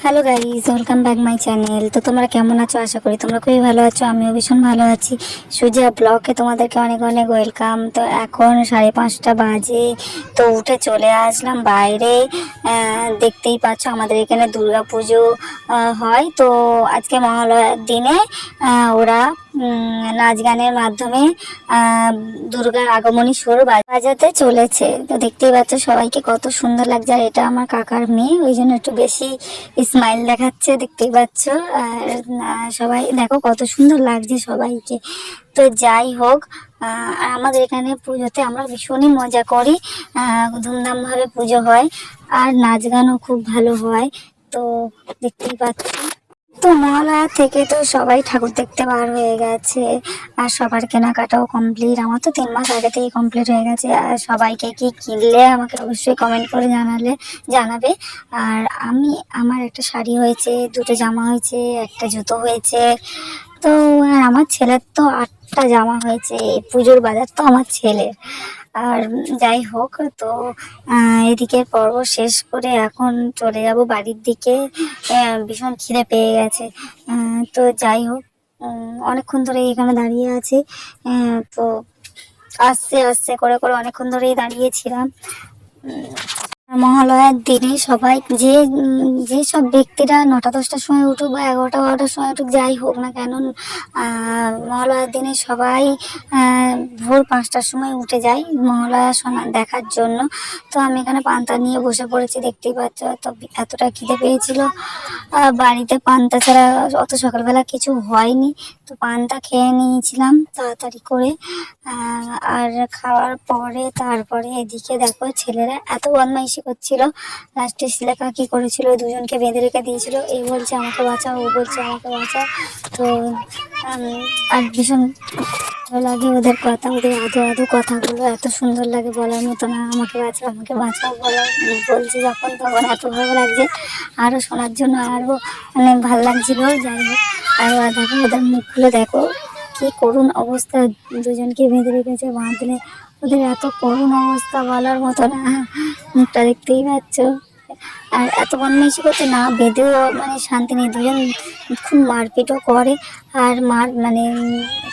Hello guys, welcome back my channel. তো তোমরা কেমন আছো? আশা করি তোমরা খুবই ভালো আছো। আমিও ভীষণ ভালো আছি। সুজা ব্লগে তোমাদেরকে অনেক অনেক ওয়েলকাম। তো এখন 5:30 বাজে। তো উঠে চলে আসলাম বাইরে। দেখতেই পাচ্ছ আমাদের এখানে দুর্গা পুজো হয়। তো আজকে মহালয়ার দিনে ওরা নাচ গানের মাধ্যমে দুর্গার আগমনী সুর বাজাতে চলেছে। তো দেখতেই পাচ্ছ সবাইকে কত সুন্দর লাগছে। আর এটা আমার কাকার মেয়ে, ওই জন্য একটু বেশি স্মাইল দেখাচ্ছে, দেখতেই পাচ্ছ। আর সবাই দেখো কত সুন্দর লাগছে সবাইকে। তো যাই হোক, আমাদের এখানে পুজোতে আমরা ভীষণই মজা করি। ধুমধাম ভাবে পুজো হয় আর নাচ গানও খুব ভালো হয়। তো দেখতেই পাচ্ছ। তো মহালয়া থেকে তো সবাই ঠাকুর দেখতে বার হয়ে গেছে। আর সবার কেনাকাটাও কমপ্লিট। আমার তো 3 মাস আগে থেকে কমপ্লিট হয়ে গেছে। আর সবাইকে কি কিনলে আমাকে অবশ্যই কমেন্ট করে জানাবে। আর আমার একটা শাড়ি হয়েছে, দুটো জামা হয়েছে, একটা জুতো হয়েছে। তো আর আমার ছেলের তো 8টা জামা হয়েছে। এই পুজোর বাজার তো আমার ছেলের। আর যাই হোক, তো এদিকে পর্ব শেষ করে এখন চলে যাব বাড়ির দিকে। ভীষণ খিদে পেয়ে গেছে। তো যাই হোক, অনেকক্ষণ ধরে এখানে দাঁড়িয়ে আছি। তো আস্তে আস্তে করে করে অনেকক্ষণ ধরেই দাঁড়িয়েছিলাম। মহালয়ার দিনে সবাই যেসব ব্যক্তিরা 9টা 10টার সময় উঠুক বা 11টা 12টার সময় উঠুক, যাই হোক না কেন, মহালয়ার দিনে সবাই ভোর 5টার সময় উঠে যায় মহালয়া দেখার জন্য। তো আমি এখানে পান্তা নিয়ে বসে পড়েছি, দেখতেই পাচ্ছ। তো এতটা খিদে পেয়েছিল, বাড়িতে পান্তা ছাড়া অত সকালবেলা কিছু হয়নি। তো পান্তা খেয়ে নিয়েছিলাম তাড়াতাড়ি করে। আর খাওয়ার পরে তারপরে এদিকে দেখো ছেলেরা এত বদমাইশি করছিল। লাস্টে শিলেখা কি করেছিল, দুজনকে বেঁধে রেখে দিয়েছিল। এই বলছে আমাকে বাঁচাও, ও বলছে আমাকে বাঁচাও। তো আর ভীষণ ভালো লাগে ওদের কথা, ওদের আধো আধো কথাগুলো এত সুন্দর লাগে, বলার মতো না। আমাকে বাঁচাও, আমাকে বাঁচাও বলছে যখন, তখন এত ভালো লাগছে। আরও শোনার জন্য আরও মানে ভাল লাগছিল। যাই হোক, আর দেখো ওদের মুখগুলো দেখো, কি করুণ অবস্থা। দুজনকে বেঁধে রেখেছে, বাঁধলে ওদের এত করুণ অবস্থা বলার মতো না। মুখটা দেখতেই পাচ্ছ। আর এত বদমাইশি করতে না বেঁধেও মানে শান্তি নেই। দুজন খুব মারপিটও করে। আর মানে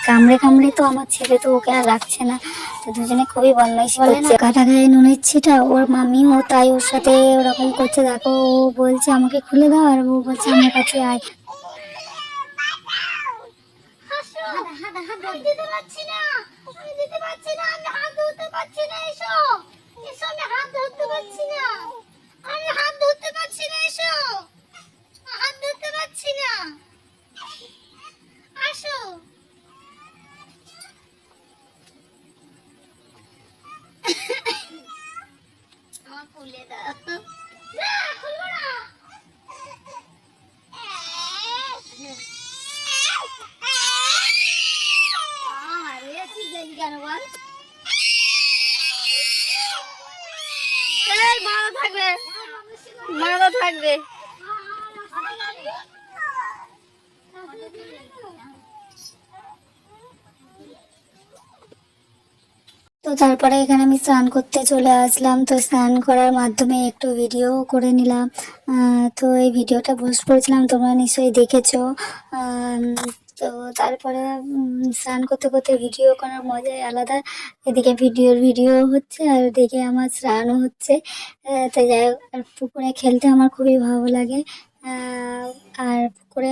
কামড়ে কামড়ে তো আমার ছেলে তো ওকে আর রাখছে না। তো দুজনে খুবই বদমাইশি করছে। কাটা গায়ে নুনের ছিটা, ওর মামিও তাই ওর সাথে ওরকম করছে। দেখো ও বলছে আমাকে খুলে দাও, আর ও বলছে আমার কাছে আয়। আমি দিতে পারছি না, আমি দিতে পারছি না, আমি হাত ধরতে পারছি না। এসো এসো, আমি হাত ধরতে পারছি না, আমি হাত ধরতে পারছি না। এসো, হাত ধরতে পারছি না, আসো। আমার খুলে দাও। না, খুলবো না। আরে তুই গেলি কেন বল? এই মারা থাকবে, মারা থাকবে। তো তারপরে এখানে আমি স্নান করতে চলে আসলাম। তো স্নান করার মাধ্যমে একটু ভিডিও করে নিলাম। তো এই ভিডিওটা পোস্ট করেছিলাম, তোমরা নিশ্চয়ই দেখেছো। তো তারপরে স্নান করতে করতে ভিডিও করার মজাই আলাদা। এদিকে ভিডিও হচ্ছে আর এদিকে আমার স্নানও হচ্ছে। তো যাই হোক, আর পুকুরে খেলতে আমার খুবই ভালো লাগে। আর পুকুরে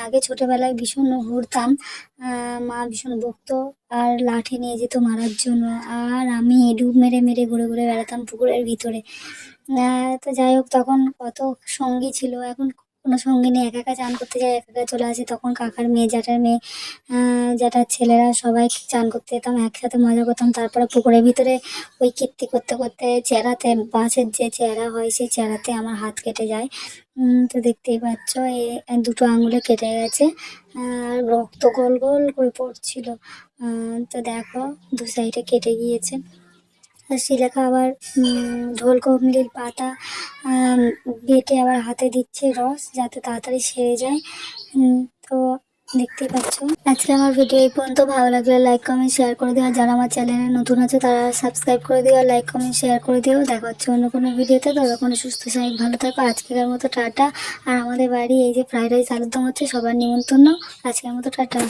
আগে ছোটবেলায় ভীষণ ঘুরতাম। মা ভীষণ বকতো আর লাঠি নিয়ে যেত মারার জন্য। আর আমি ডুব মেরে মেরে ঘুরে ঘুরে বেড়াতাম পুকুরের ভিতরে। তো যাই হোক, তখন কত সঙ্গী ছিল, এখন কোনো সঙ্গী নেই। একা একা চান করতে যাই, একা একা চলে আসি। তখন কাকার মেয়ে, জ্যাঠার মেয়ে, জ্যাঠার ছেলেরা সবাই চান করতে যেতাম, একসাথে মজা করতাম। তারপরে পুকুরের ভিতরে ওই কীর্তি করতে করতে চেরাতে, বাঁশের যে চেরা হয় সেই চেরাতে আমার হাত কেটে যায়। তো দেখতেই পাচ্ছ, দুটো আঙুলে কেটে গেছে। আর রক্ত গোল গোল করে পড়ছিল। তো দেখো, দু সাইডে কেটে গিয়েছে। আর শিলেখা আবার ঢোলকমলির পাতা বেটে আবার হাতে দিচ্ছে রস, যাতে তাড়াতাড়ি সেরে যায়। তো দেখতে পাচ্ছ। আজকে আমার ভিডিও এই পর্যন্ত। ভালো লাগলে লাইক কমেন্ট শেয়ার করে দিও। যারা আমার চ্যানেলে নতুন আছে তারা সাবস্ক্রাইব করে দিও, লাইক কমেন্ট শেয়ার করে দিও। দেখা হচ্ছে অন্য কোনো ভিডিওতে। ততক্ষণ সুস্থ স্বাভাবিক ভালো থাকো। আজকের মতো টাটা। আর আমাদের বাড়ি এই যে ফ্রাইড রাইস আলুর দম হচ্ছে, সবার নিমন্ত্রণ। আজকের মতো টাটা।